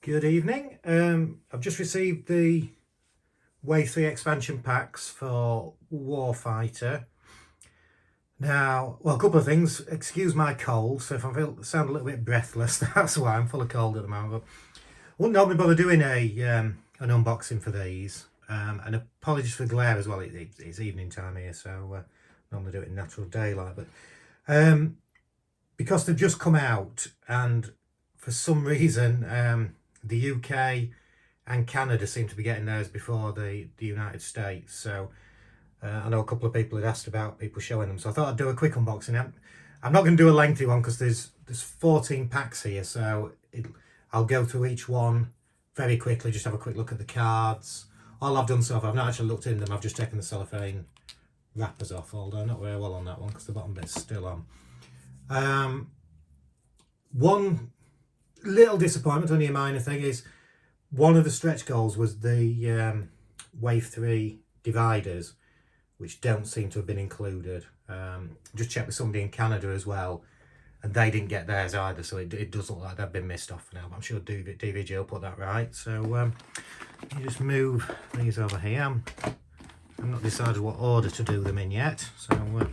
Good evening. I've just received the Wave 3 expansion packs for Warfighter. Now, well, a couple of things. Excuse my cold, so if I sound a little bit breathless, that's why. I'm full of cold at the moment. But I wouldn't normally bother doing an unboxing for these. And apologies for the glare as well. It's evening time here, so normally do it in natural daylight. But because they've just come out, and for some reason the UK and Canada seem to be getting theirs before the United States. So I know a couple of people had asked about people showing them, so I thought I'd do a quick unboxing. I'm not going to do a lengthy one because there's 14 packs here, so I'll go through each one very quickly, just have a quick look at the cards. All I've done so far, I've not actually looked in them, I've just taken the cellophane wrappers off, although not very well on that one because the bottom bit's still on. One little disappointment, only a minor thing, is one of the stretch goals was the Wave 3 dividers, which don't seem to have been included. Just checked with somebody in Canada as well, and they didn't get theirs either, so it does look like they've been missed off for now, but I'm sure DVG will put that right. So you just move these over here. I'm not decided what order to do them in yet, so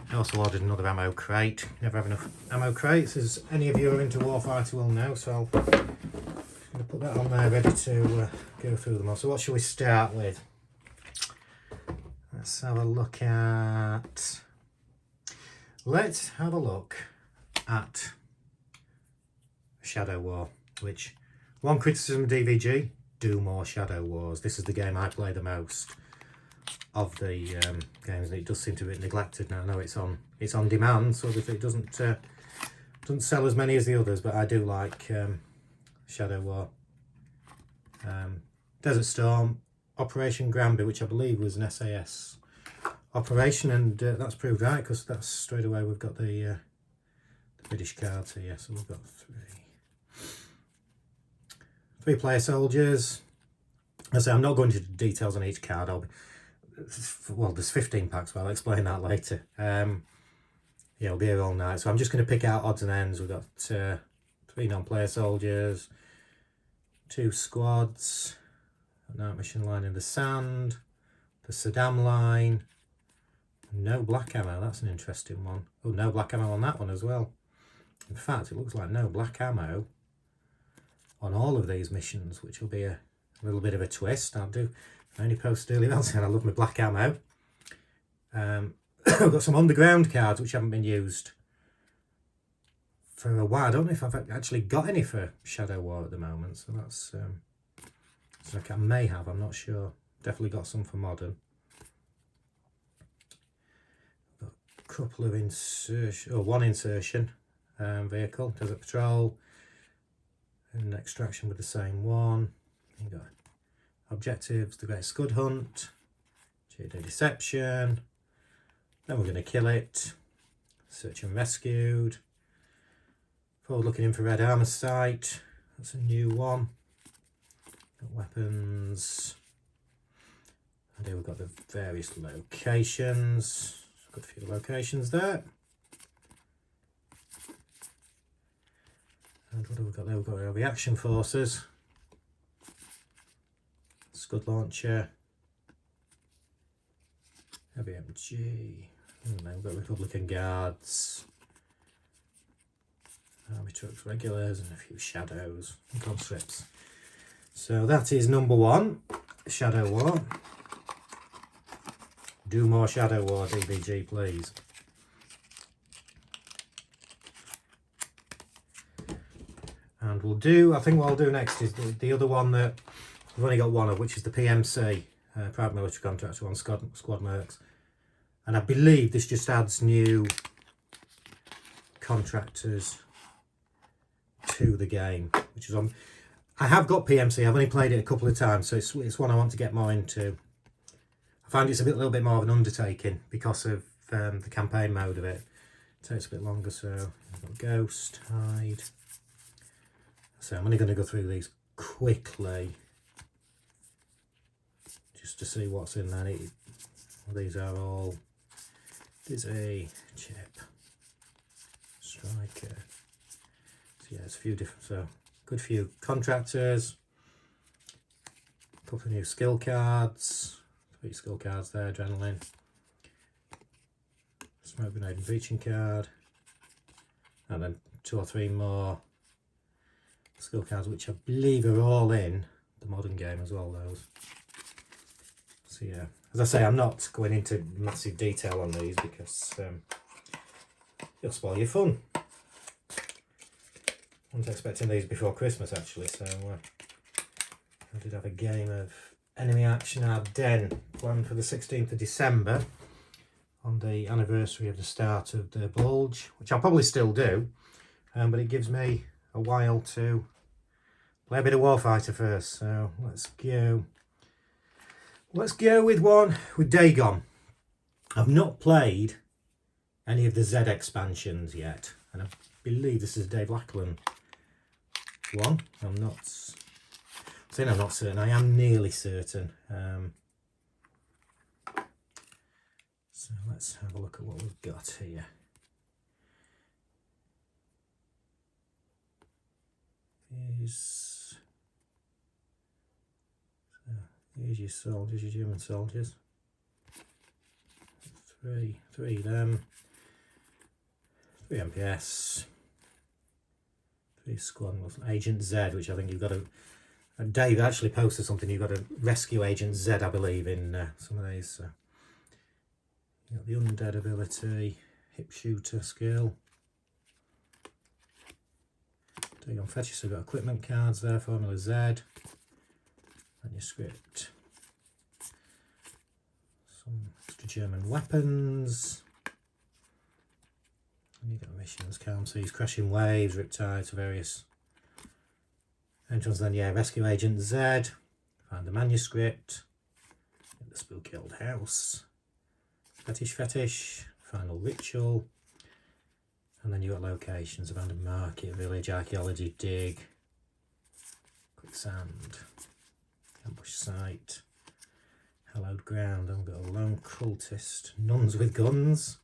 I also ordered another ammo crate. Never have enough ammo crates, as any of you who are into Warfighter will know, so I'm going to put that on there ready to go through them all. So what shall we start with? Let's have a look at Shadow War, which, one criticism of DVG, do more Shadow Wars. This is the game I play the most of the games, and it does seem to be neglected now. I know it's on demand, so obviously it doesn't sell as many as the others, but I do like Shadow War. Desert Storm, Operation Granby, which I believe was an SAS operation, and that's proved right because that's straight away we've got the British cards here. So we've got three player soldiers. I say I'm not going into details on each card. Well, there's 15 packs, but I'll explain that later. Yeah, I'll be here all night. So I'm just going to pick out odds and ends. We've got 3 non-player soldiers, 2 squads, a night mission line in the sand, the Saddam line, no black ammo. That's an interesting one. Oh, no black ammo on that one as well. In fact, it looks like no black ammo on all of these missions, which will be a little bit of a twist. I only posted earlier on saying I love my black ammo. I've got some underground cards which haven't been used for a while. I don't know if I've actually got any for Shadow War at the moment, so that's like I may have, I'm not sure. Definitely got some for modern. Got a couple of one insertion vehicle, Desert Patrol, and extraction with the same one. You got objectives, the Great Scud Hunt, JD Deception, then we're going to kill it, Search and Rescued, Forward Looking Infrared Armour Sight, that's a new one, got weapons, and here we've got the various locations, got a few locations there, and what have we got there? We've got our reaction forces, Scud Launcher, Heavy MG, and then we've got Republican Guards, Army Trucks Regulars, and a few Shadows and Conscripts. So that is number 1, Shadow War. Do more Shadow War, DVG, please. And I think what I'll do next is the other one that we've only got one of, which is the PMC, Private Military Contractor on Squad Mercs. And I believe this just adds new contractors to the game, which is on. I have got PMC, I've only played it a couple of times, so it's one I want to get more into. I find it's a little bit more of an undertaking because of the campaign mode of it. It takes a bit longer, so I've got Ghost, Hide. So I'm only going to go through these quickly, just to see what's in there. These are all, there's a chip, striker, so yeah, it's a few different, so good few contractors, a couple of new skill cards, 3 skill cards there, adrenaline, smoke grenade and breaching card, and then 2 or 3 more skill cards, which I believe are all in the modern game as well, those. So yeah, as I say, I'm not going into massive detail on these because it'll spoil your fun. I wasn't expecting these before Christmas actually, so I did have a game of Enemy Action Ardennes planned for the 16th of December on the anniversary of the start of the Bulge, which I'll probably still do, but it gives me a while to play a bit of Warfighter first. So let's go with one with Dagon. I've not played any of the Z expansions yet, and I believe this is Dave Lackland one. I'm not certain, I am nearly certain. So let's have a look at what we've got here. Here's your soldiers, your German soldiers. 3 of them. 3 MPS. 3 squadrons. Agent Z, which I think you've got to... Dave actually posted something, you've got to rescue Agent Z, I believe, in some of these. You've got the undead ability, hip shooter skill. Dagon Fetches, so we've got equipment cards there, Formula Z. And your script. Some extra German weapons. And you've got missions, calm seas, crashing waves, riptides, various entrance. Then yeah, rescue Agent Z. Find the manuscript. Get the spooky old house. Fetish. Final ritual. And then you've got locations, abandoned market, village, archaeology, dig, quicksand, ambush site, hallowed ground. Then we've got a lone cultist, nuns with guns,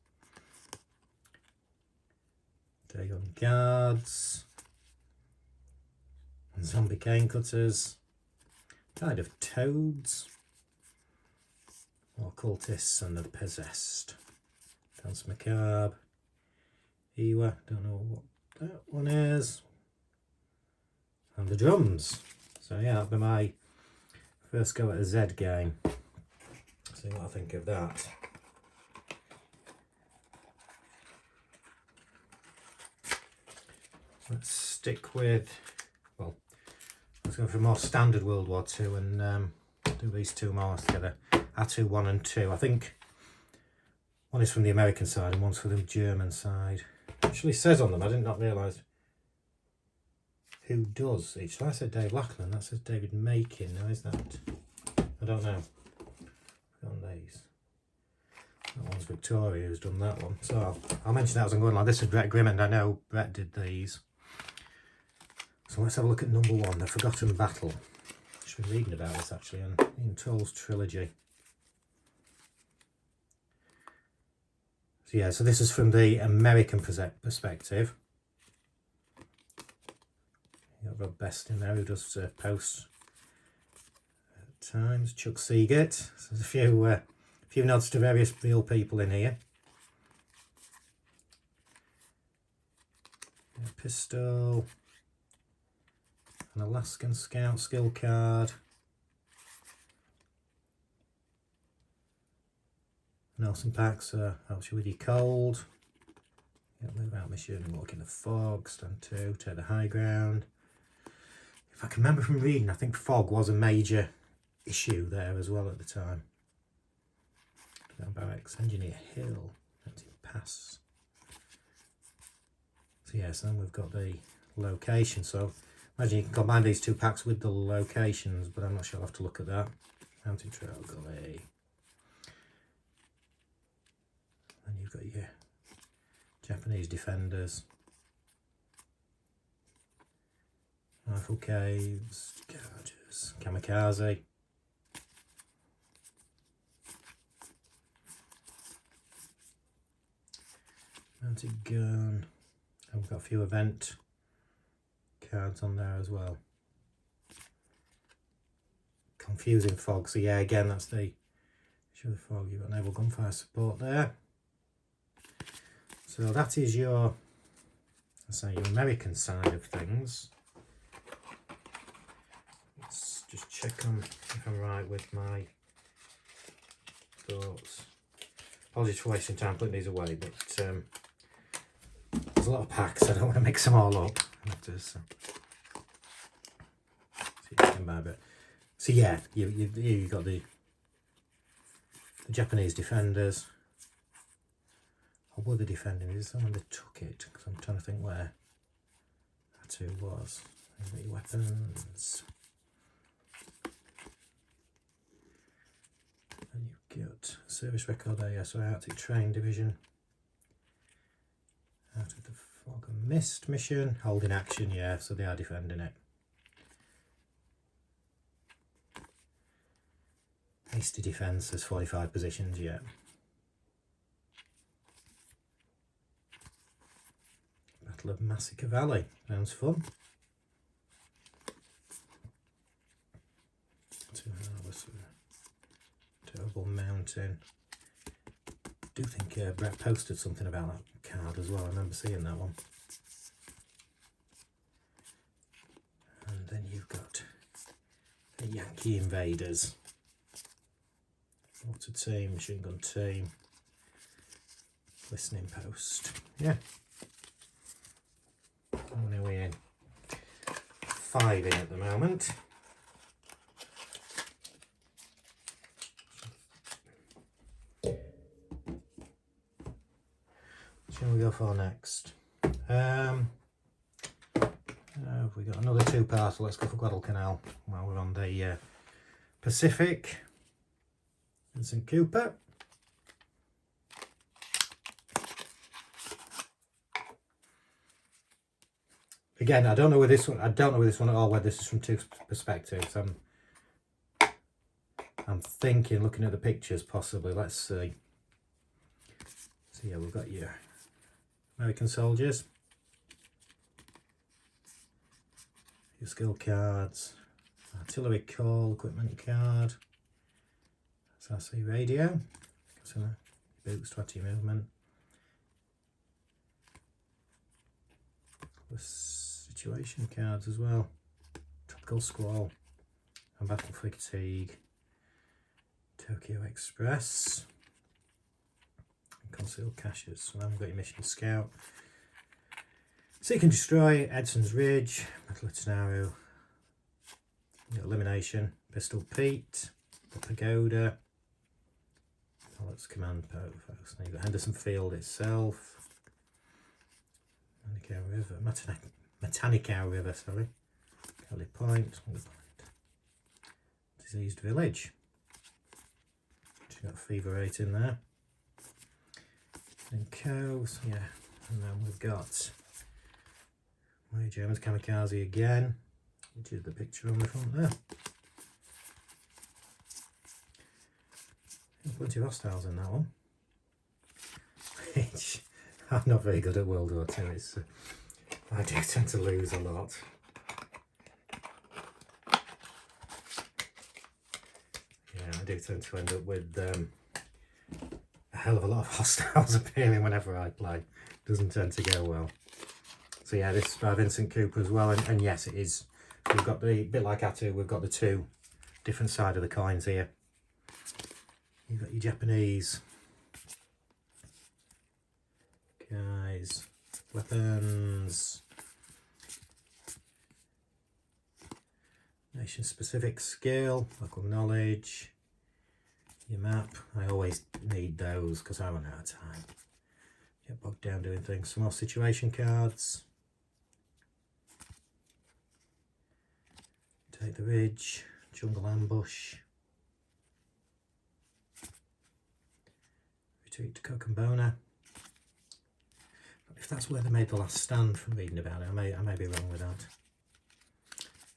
Dagon guards, and zombie cane cutters, kind of toads, more cultists and the possessed, dance macabre, Ewa, don't know what that one is, and the drums. So yeah, that'll be my first go at a Z game. See what I think of that. Let's stick with, well, let's go for more standard World War II and do these 2 more together. A2 1 and 2. I think one is from the American side and one's from the German side. Actually says on them, I did not realise who does each. So I said Dave Lackland, that says David Makin. Now is that? I don't know. On these. That one's Victoria who's done that one. So I'll mention that as I'm going along. This is Brett Grimm, and I know Brett did these. So let's have a look at number 1, The Forgotten Battle. I should be reading about this actually in Ian Toll's trilogy. So yeah, so this is from the American perspective. You've got Rob Best in there who does posts at times. Chuck Seagate. So there's a few nods to various real people in here. Yeah, pistol. An Alaskan Scout skill card. Nelson packs helps you with your cold. Yeah, move out mission and walk in the fog. Stand 2, take the high ground. If I can remember from reading, I think fog was a major issue there as well at the time. Down barracks, engineer hill, empty pass. So yes, then we've got the location. So imagine you can combine these 2 packs with the locations, but I'm not sure I'll have to look at that. Mountain Trail Gully. And you've got your Japanese defenders, rifle caves, garages, kamikaze, mounted gun, and we've got a few event cards on there as well. Confusing fog. So yeah, again, that's the show the fog. You've got naval gunfire support there. So that is your, let's say, your American side of things. Let's just check on if I'm right with my thoughts. Apologies for wasting time putting these away, but there's a lot of packs. I don't want to mix them all up. See if you can buy a bit. So yeah, you've got the Japanese defenders. Or were they defending? Is someone that took it? Because I'm trying to think where that who was. You've got your weapons. And you've got service record ASO Arctic Train Division. Out of the Fog and Mist mission. Holding action, yeah, so they are defending it. Hasty defence, there's 45 positions, yeah. Battle of Massacre Valley, sounds fun. 2 hours. Terrible Mountain. I do think Brett posted something about that card as well. I remember seeing that one. And then you've got the Yankee Invaders. Water team, machine gun team, listening post. Yeah. How many are we in? 5 in at the moment. Shall we go for next? We got another 2-parter. Let's go for Guadalcanal while we're on the Pacific. Vincent Cooper. Again, I don't know with this one. I don't know with this one at all whether this is from 2 perspectives. I'm thinking, looking at the pictures, possibly. Let's see. So yeah, we've got your American soldiers, your skill cards, artillery call, equipment card, SRC radio, boots, 20 movement, situation cards as well, tropical squall, and battle fatigue, Tokyo Express. Concealed caches. So now we've got your mission scout. Seek and destroy, Edson's Ridge, Battle of Tenaru, elimination, Pistol Pete, the Pagoda, Pallets Command Post. Now you've got Henderson Field itself, Matanikau River, sorry, Kelly Point, Diseased Village. You've got Fever 8 in there. And cows, yeah, and then we've got my Germans Kamikaze again, which is the picture on the front there. Plenty of hostiles in that one. I'm not very good at World War II. It's I do tend to lose a lot. Yeah, I do tend to end up with a hell of a lot of hostiles appearing whenever I play. Doesn't tend to go well. So yeah, this is by Vincent Cooper as well, and yes, it is. We've got the bit like Atu. We've got the 2 different side of the coins here. You've got your Japanese guys, weapons, nation specific skill, local knowledge. Your map, I always need those because I run out of time. Get bogged down doing things. Some more situation cards. Take the Ridge, Jungle Ambush. Retreat to Cocambona. If that's where they made the last stand from reading about it, I may be wrong with that.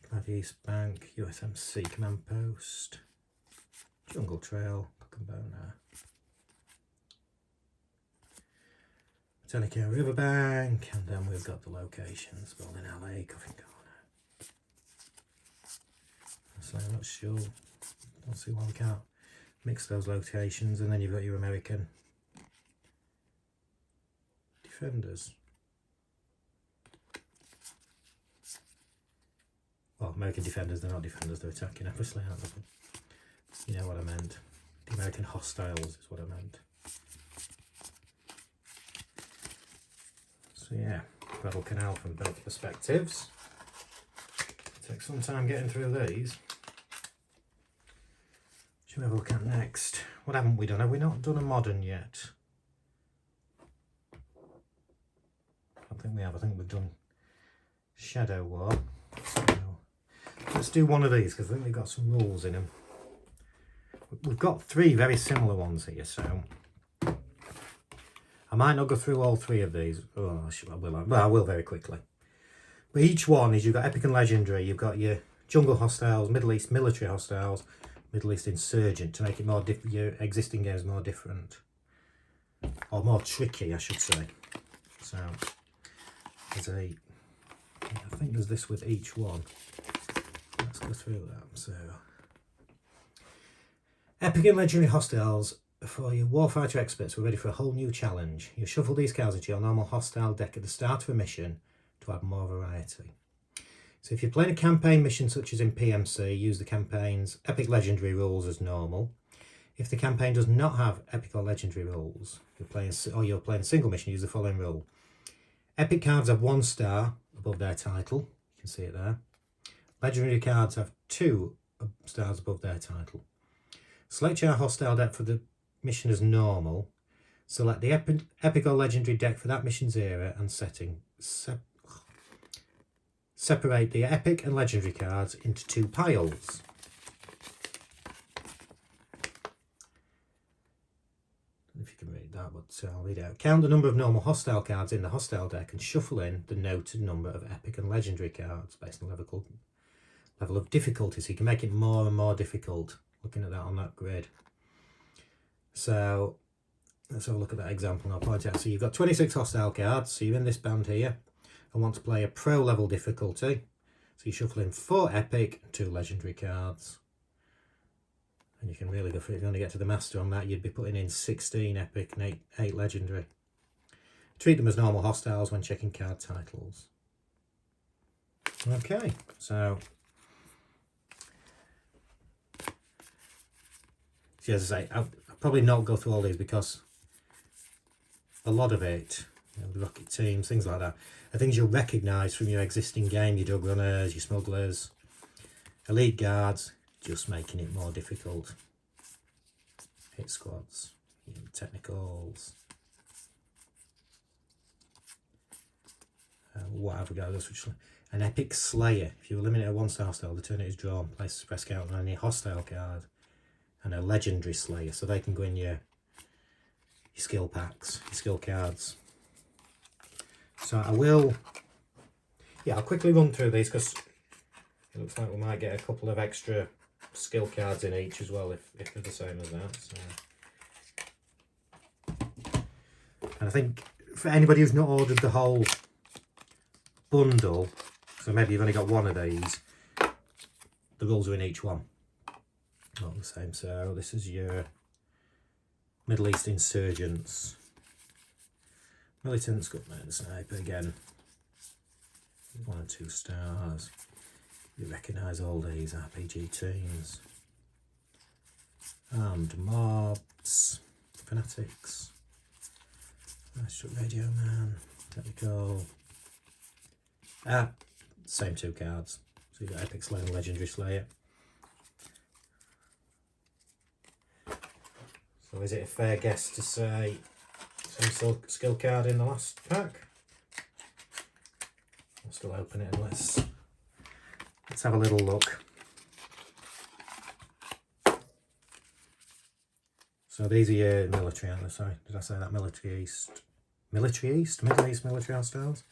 Command East Bank, USMC Command Post. Jungle Trail, Cocambona, Botanica Riverbank, and then we've got the locations: Bowling Alley, Coffin Corner, sure. Don't see why we can't mix those locations. And then you've got your American defenders. Well, American defenders, they're not defenders, they're attacking, obviously, aren't they? You know what I meant. The American hostiles is what I meant. So yeah, Guadalcanal from both perspectives. Take some time getting through these. Should we have a look at next? What haven't we done? Have we not done a modern yet? I don't think we have. I think we've done Shadow War. So let's do one of these because I think they've got some rules in them. We've got 3 very similar ones here, so I might not go through all 3 of these. Oh, I will very quickly. But each one is, you've got Epic and Legendary, you've got your Jungle Hostiles, Middle East Military Hostiles, Middle East Insurgent, to make it more your existing games more different. Or more tricky, I should say. So, there's I think there's this with each one. Let's go through that. So, Epic and Legendary Hostiles, for your Warfighter experts, we're ready for a whole new challenge. You shuffle these cards into your normal hostile deck at the start of a mission to add more variety. So if you're playing a campaign mission such as in PMC, use the campaign's Epic Legendary rules as normal. If the campaign does not have Epic or Legendary rules, you're playing a single mission, use the following rule. Epic cards have 1 star above their title. You can see it there. Legendary cards have 2 stars above their title. Select your hostile deck for the mission as normal. Select the Epic or Legendary deck for that mission's era and setting. Separate the Epic and Legendary cards into 2 piles. If you can read that, but I'll read it out. Count the number of normal hostile cards in the hostile deck and shuffle in the noted number of Epic and Legendary cards based on level of difficulty. So you can make it more and more difficult, looking at that on that grid. So let's have a look at that example and I'll point out. So you've got 26 hostile cards, so you're in this band here and want to play a pro level difficulty. So you shuffle in 4 Epic and 2 Legendary cards. And you can really go for it. If you want to get to the master on that, you'd be putting in 16 Epic and 8 Legendary. Treat them as normal hostiles when checking card titles. Okay, so as I say, I'll probably not go through all these because a lot of it, the rocket teams, things like that, are things you'll recognise from your existing game, your dog runners, your smugglers, elite guards, just making it more difficult. Hit squads, technicals. What have we got? An Epic Slayer. If you eliminate a 1-star hostile, the turn it is drawn. Place a suppress count on any hostile card. And a Legendary Slayer, so they can go in your skill packs, your skill cards. So I'll quickly run through these because it looks like we might get a couple of extra skill cards in each as well if they're the same as that. So. And I think for anybody who's not ordered the whole bundle, so maybe you've only got one of these, the rules are in each one. Not the same. So this is your Middle East Insurgents. Militant Scutman Sniper again. 1 and 2 stars. You recognise all these RPG teams. Armed Mobs. Fanatics. Master Radio Man. Technical. Same 2 cards. So you've got Epic Slayer and Legendary Slayer. So is it a fair guess to say some skill card in the last pack? I'll still open it and let's have a little look. So these are your military, aren't they? Sorry, did I say that? Military East? Middle East military hostiles.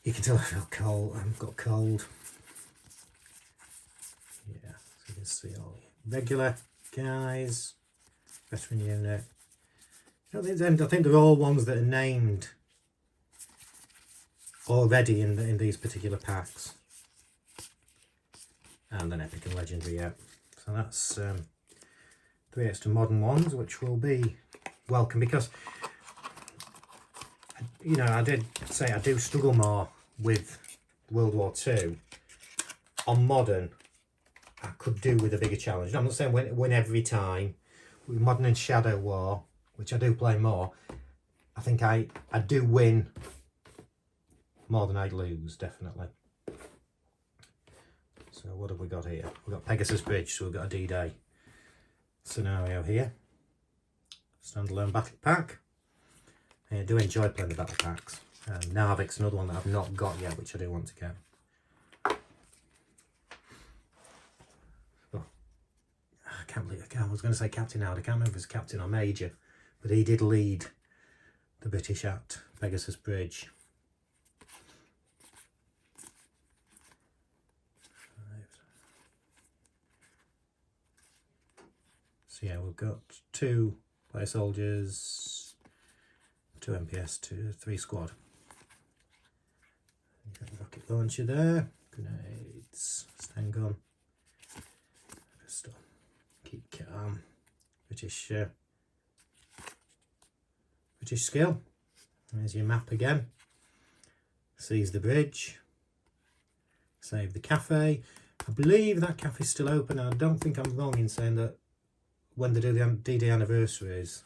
You can tell I feel cold. I've got cold. Yeah, so you can see all the regular guys. Veteran unit. I think they're all ones that are named already in these particular packs. and an epic and legendary out. So that's 3 extra modern ones, which will be welcome, because you know, I did say I do struggle more with World War II. On modern, I could do with a bigger challenge. I'm not saying win every time. With modern and Shadow War, which I do play more, I think I do win more than I lose, definitely. So what have we got here? We've got Pegasus Bridge, so we've got a D-Day scenario here. Standalone battle pack. I do enjoy playing the battle packs. Narvik's another one that I've not got yet, which I do want to get. Oh, I can't believe I was going to say Captain Howard. I can't remember if it's Captain or Major, but he did lead the British at Pegasus Bridge. So yeah, we've got 2 player soldiers, 2 MPS, 3 squad. Rocket launcher there, grenades, stun gun, pistol, keep calm, British skill. There's your map again. Seize the bridge, save the cafe. I believe that cafe is still open. I don't think I'm wrong in saying that when they do the D-Day anniversaries,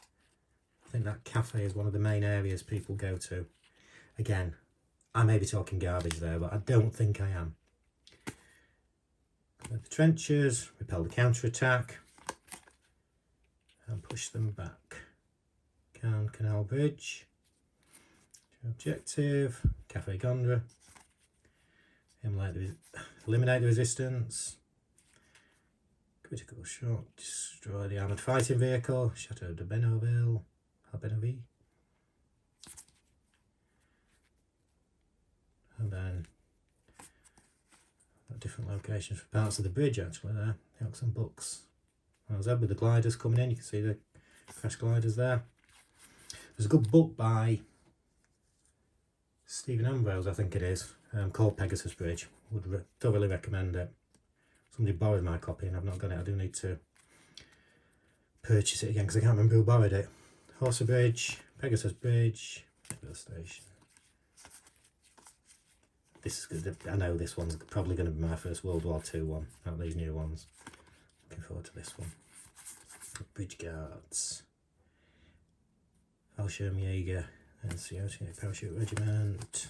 I think that cafe is one of the main areas people go to. Again, I may be talking garbage there, but I don't think I am. The trenches, repel the counter-attack, and push them back. Canal Bridge, objective, Cafe Gondra, eliminate the resistance, critical shot, destroy the armoured fighting vehicle, Chateau de Benoville, and then different locations for parts of the bridge actually there, the Oxen Books. As with the gliders coming in, you can see the crash gliders there. There's a good book by Stephen Ambrose, I think it is, called Pegasus Bridge. Would thoroughly recommend it. Somebody borrowed my copy and I've not got it. I do need to purchase it again because I can't remember who borrowed it. Horsa Bridge, Pegasus Bridge, Pegasus Station. This is good. I know this one's probably going to be my first World War II one out of these new ones. Looking forward to this one. Bridge Guards, Fallschirmjäger, NCO Parachute Regiment,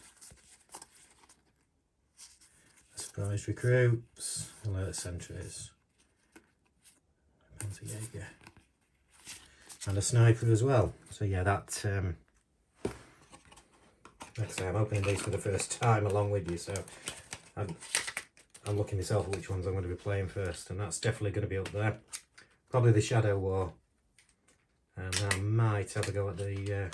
Surprise Recruits, Alert Sentries, Panzerjäger, and a Sniper as well. So yeah, that like I say, I'm opening these for the first time along with you, so I'm looking myself at which ones I'm going to be playing first, and that's definitely going to be up there. Probably the Shadow War, and I might have a go at the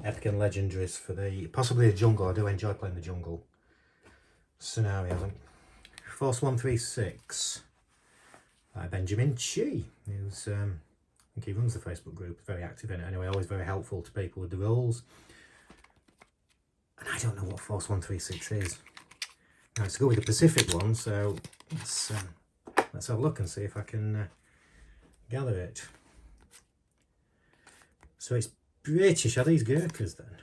Epic and Legendaries for possibly the Jungle. I do enjoy playing the Jungle scenarios. Force 136 by Benjamin Chi, who's I think he runs the Facebook group, very active in it anyway, always very helpful to people with the rules. And I don't know what Force 136 is. Now it's to go with the Pacific one, so let's have a look and see if I can gather it. So it's British. Are these Gurkhas then?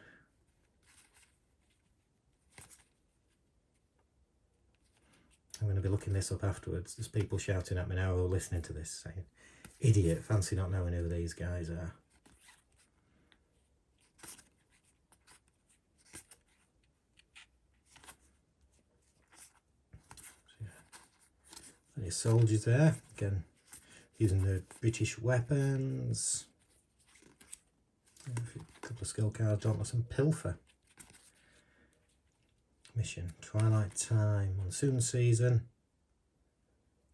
I'm going to be looking this up afterwards. There's people shouting at me now who are listening to this saying, idiot, fancy not knowing who these guys are. Any soldiers there, again using the British weapons. A couple of skill cards, Dauntless and Pilfer. Mission, Twilight Time, Monsoon Season.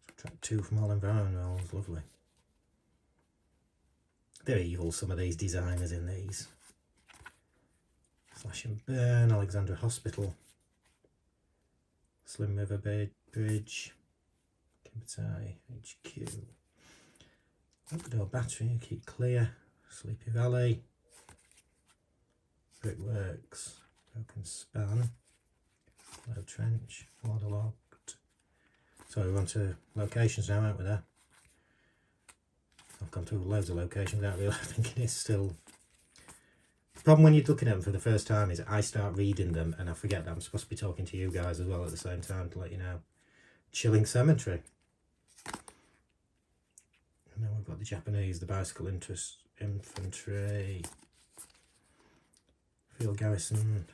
Subtract 2 from all environment rolls, lovely. They're evil, some of these designers in these. Slash and Burn, Alexandra Hospital. Slim River Bridge. Kimbertai, HQ. Labrador Battery, Keep Clear. Sleepy Valley. Brickworks. Broken Span. Low Trench. Waterlogged. So we're on to locations now, aren't we there? I've gone through loads of locations without really thinking it's still... The problem when you're looking at them for the first time is I start reading them and I forget that I'm supposed to be talking to you guys as well at the same time to let you know. Chilling Cemetery. And then we've got the Japanese, the Bicycle Infantry. Field Garrison.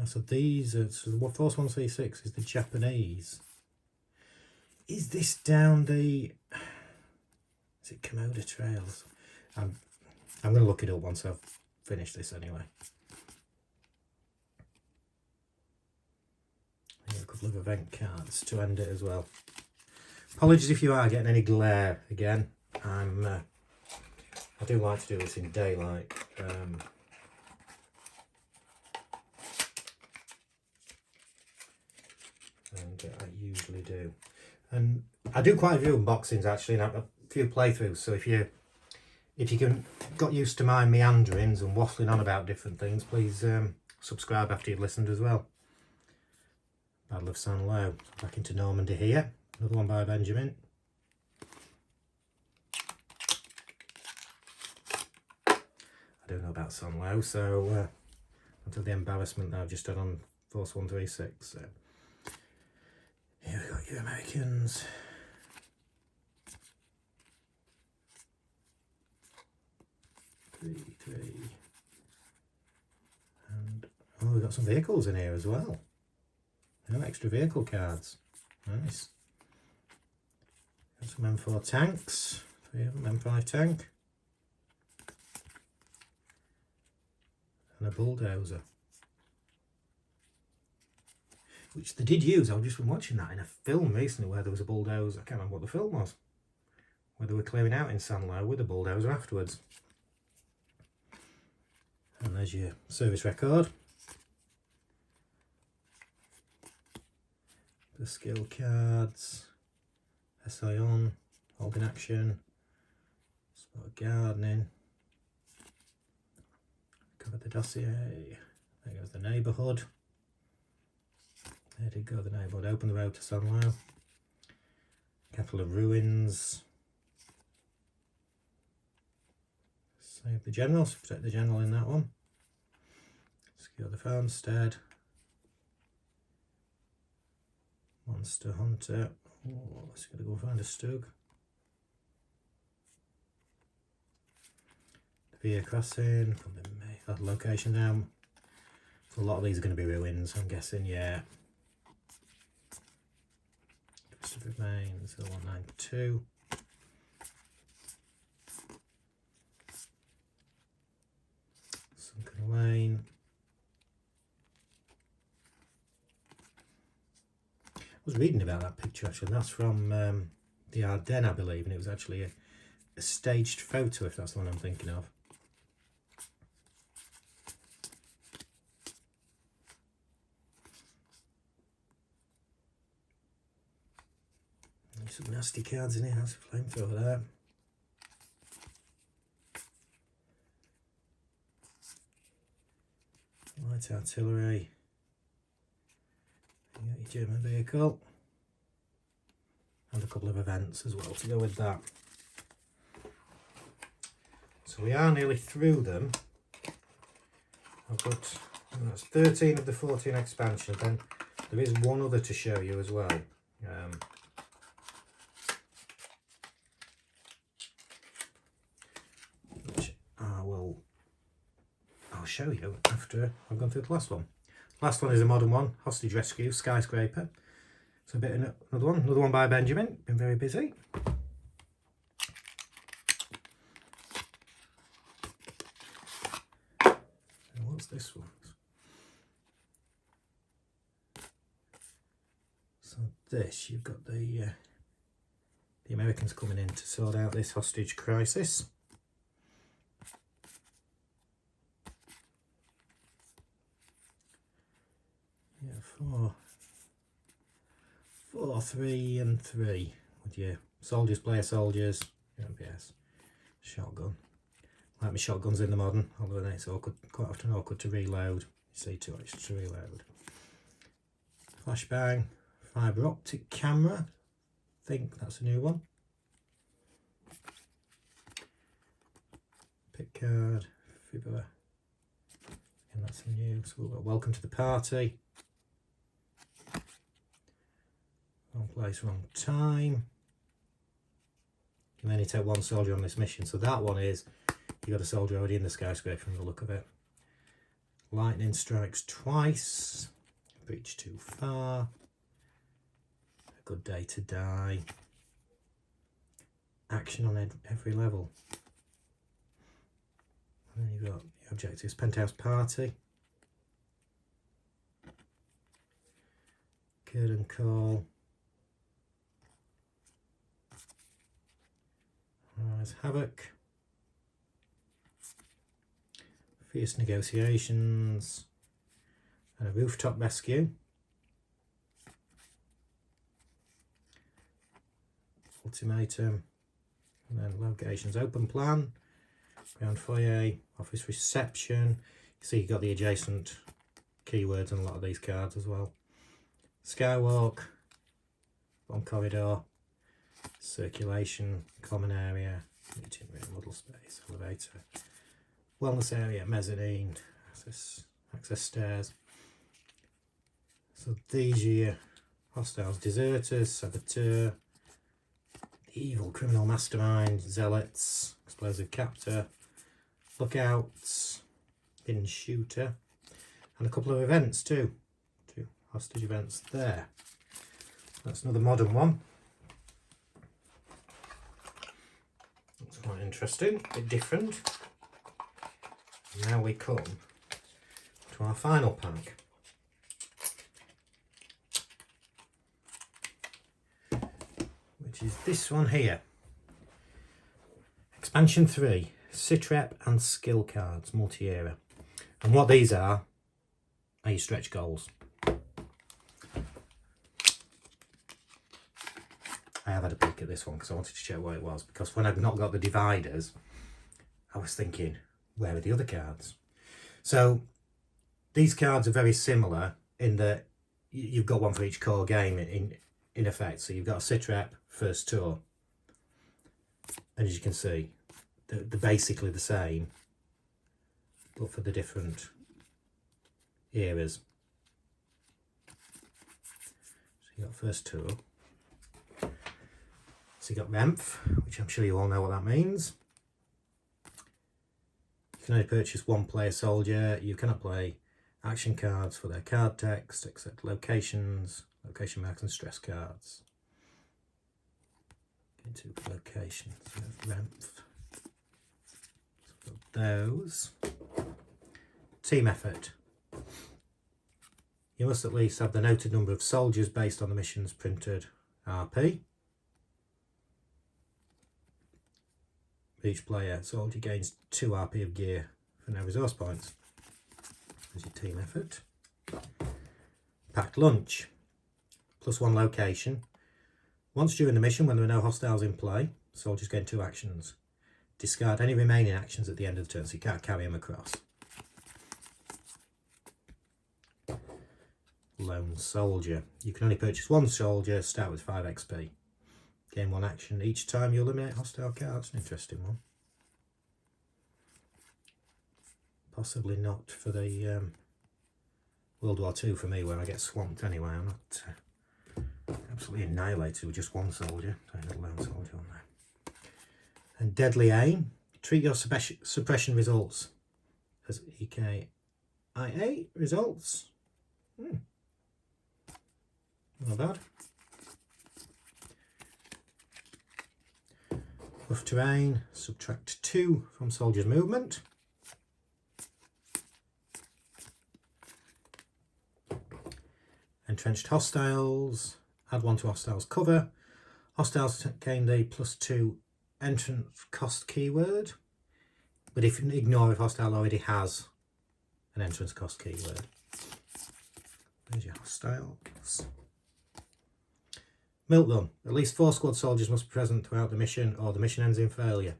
So these are, so what Force 136 is the Japanese. Is this down the, is it Komoda Trails? I'm going to look it up once I've finished this anyway. A couple of event cards to end it as well. Apologies if you are getting any glare again. I do like to do this in daylight. And I usually do. And I do quite a few unboxings actually, and a few playthroughs. So if you got used to my meanderings and waffling on about different things, please subscribe after you've listened as well. Battle of St. Lo. Back into Normandy here. Another one by Benjamin. I don't know about St. Lo, so until the embarrassment that I've just done on Force 136. So here we got you Americans. Three. And oh, we've got some vehicles in here as well. No extra vehicle cards. Nice. Got some M4 tanks. 3 of them, M5 tank. And a bulldozer. Which they did use. I've just been watching that in a film recently where there was a bulldozer. I can't remember what the film was. Where they were clearing out in St. Lo with a bulldozer afterwards. And there's your service record. The skill cards. SI on. Holding action. Spot of gardening. Cover the dossier. There goes the neighbourhood. There did go the neighbourhood. Open the road to St. Lo. Capital of Ruins. Save the general, so protect the general in that one. Secure the farmstead. Monster Hunter. Oh, let's gotta go find a Stug. The Via Crossing. From that location now. So a lot of these are going to be ruins, I'm guessing, yeah. Trust of Remains, 0192. Sunken Lane. I was reading about that picture actually. That's from the Ardennes, I believe, and it was actually a staged photo, if that's the one I'm thinking of. Some nasty cards in here. That's a flamethrower there. Light artillery. You got your German vehicle. And a couple of events as well to go with that. So we are nearly through them. I've got, that's 13 of the 14 expansions. Then there is one other to show you as well. Which I'll show you after I've gone through the last one. Last one is a modern one, Hostage Rescue, Skyscraper. So a bit of another one by Benjamin. Been very busy. And what's this one? So this, you've got the Americans coming in to sort out this hostage crisis. Yeah, 4, 3 and 3 with your soldiers, player soldiers, MPS, shotgun. Like my shotguns in the modern, although it's awkward, quite often awkward to reload. You see, 2 extra to reload. flashbang, fibre optic camera. I think that's a new one. Pick card, fibber. And that's a new. So we've got welcome to the party. Wrong place, wrong time. You can only take one soldier on this mission. So that one is, you got a soldier already in the skyscraper from the look of it. Lightning strikes twice. Breach too far. A good day to die. Action on every level. And then you've got the objectives. Penthouse Party. Curtain Call. Rise Havoc. Fierce Negotiations. And a Rooftop Rescue. Ultimatum. And then locations. Open Plan. Ground Foyer. Office Reception. You see you've got the adjacent keywords on a lot of these cards as well. Skywalk. Bomb Corridor. Circulation. Common Area. Meeting Room. Model Space. Elevator. Wellness Area. Mezzanine. Access Stairs. So these are your hostiles. Deserters. Saboteur. Evil Criminal Mastermind. Zealots. Explosive Captor. Lookouts. Hidden Shooter. And a couple of events too. 2 hostage events there. That's another modern one. That's quite interesting. A bit different. And now we come to our final pack. Which is this one here. Expansion 3, Citrep and Skill Cards, multi-era. And what these are your stretch goals. I have had a peek at this one because I wanted to check what it was, because when I've not got the dividers, I was thinking, where are the other cards? So these cards are very similar in that you've got one for each core game in effect. So you've got a Citrep first tour, and as you can see, they're basically the same, but for the different eras. So you got first tour. So you got Remph, which I'm sure you all know what that means. You can only purchase one player soldier. You cannot play action cards for their card text except locations, location marks and stress cards. Into locations, Remph. So those. Team effort. You must at least have the noted number of soldiers based on the mission's printed RP. Each player soldier gains 2 RP of gear for no resource points. There's your team effort. Packed lunch. +1 location. Once during the mission, when there are no hostiles in play, soldiers gain 2 actions. Discard any remaining actions at the end of the turn, so you can't carry them across. Lone soldier. You can only purchase 1 soldier, start with 5 XP. Gain 1 action each time you eliminate hostile cards. An interesting one. Possibly not for the World War II for me, where I get swamped anyway. I'm not absolutely annihilated with just 1 soldier. So I got a lone soldier on there. And Deadly Aim. Treat your suppression results as EKIA results. Not bad. Rough terrain, subtract 2 from soldier's movement. Entrenched hostiles, add 1 to hostiles cover. Hostiles gain the +2 entrance cost keyword, but ignore if hostile already has an entrance cost keyword. There's your hostiles. Milk Run. At least 4 squad soldiers must be present throughout the mission, or the mission ends in failure.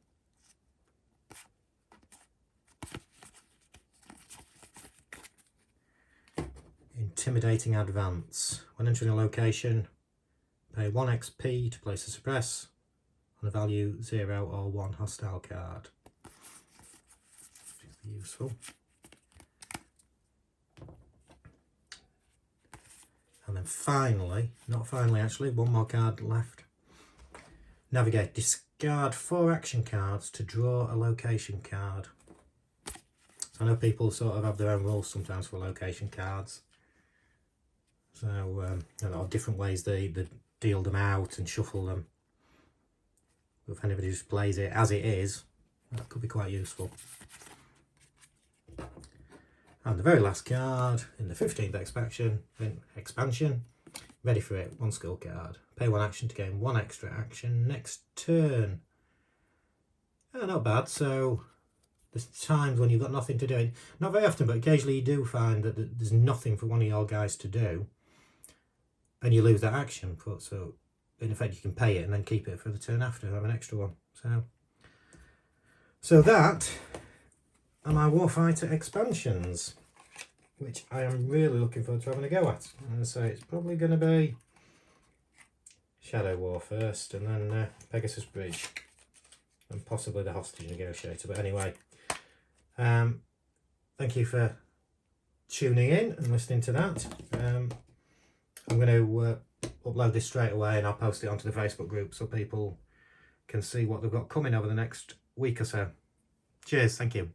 Intimidating Advance. When entering a location, pay 1 XP to place a suppress on a value 0 or 1 hostile card. Useful. And then finally, not finally actually, one more card left. Navigate. Discard 4 action cards to draw a location card. So I know people sort of have their own rules sometimes for location cards. So a lot of different ways they deal them out and shuffle them. But if anybody just plays it as it is, that could be quite useful. And the very last card in the 15th expansion, ready for it, 1 skill card. Pay 1 action to gain 1 extra action next turn. Oh, not bad. So there's times when you've got nothing to do. Not very often, but occasionally you do find that there's nothing for one of your guys to do. And you lose that action. So in effect you can pay it and then keep it for the turn after, have an extra one. So that are my Warfighter expansions, which I am really looking forward to having a go at. And so it's probably going to be Shadow War first, and then Pegasus Bridge, and possibly the Hostage Negotiator. But anyway, thank you for tuning in and listening to that. I'm going to upload this straight away, and I'll post it onto the Facebook group so people can see what they've got coming over the next week or so. Cheers, thank you.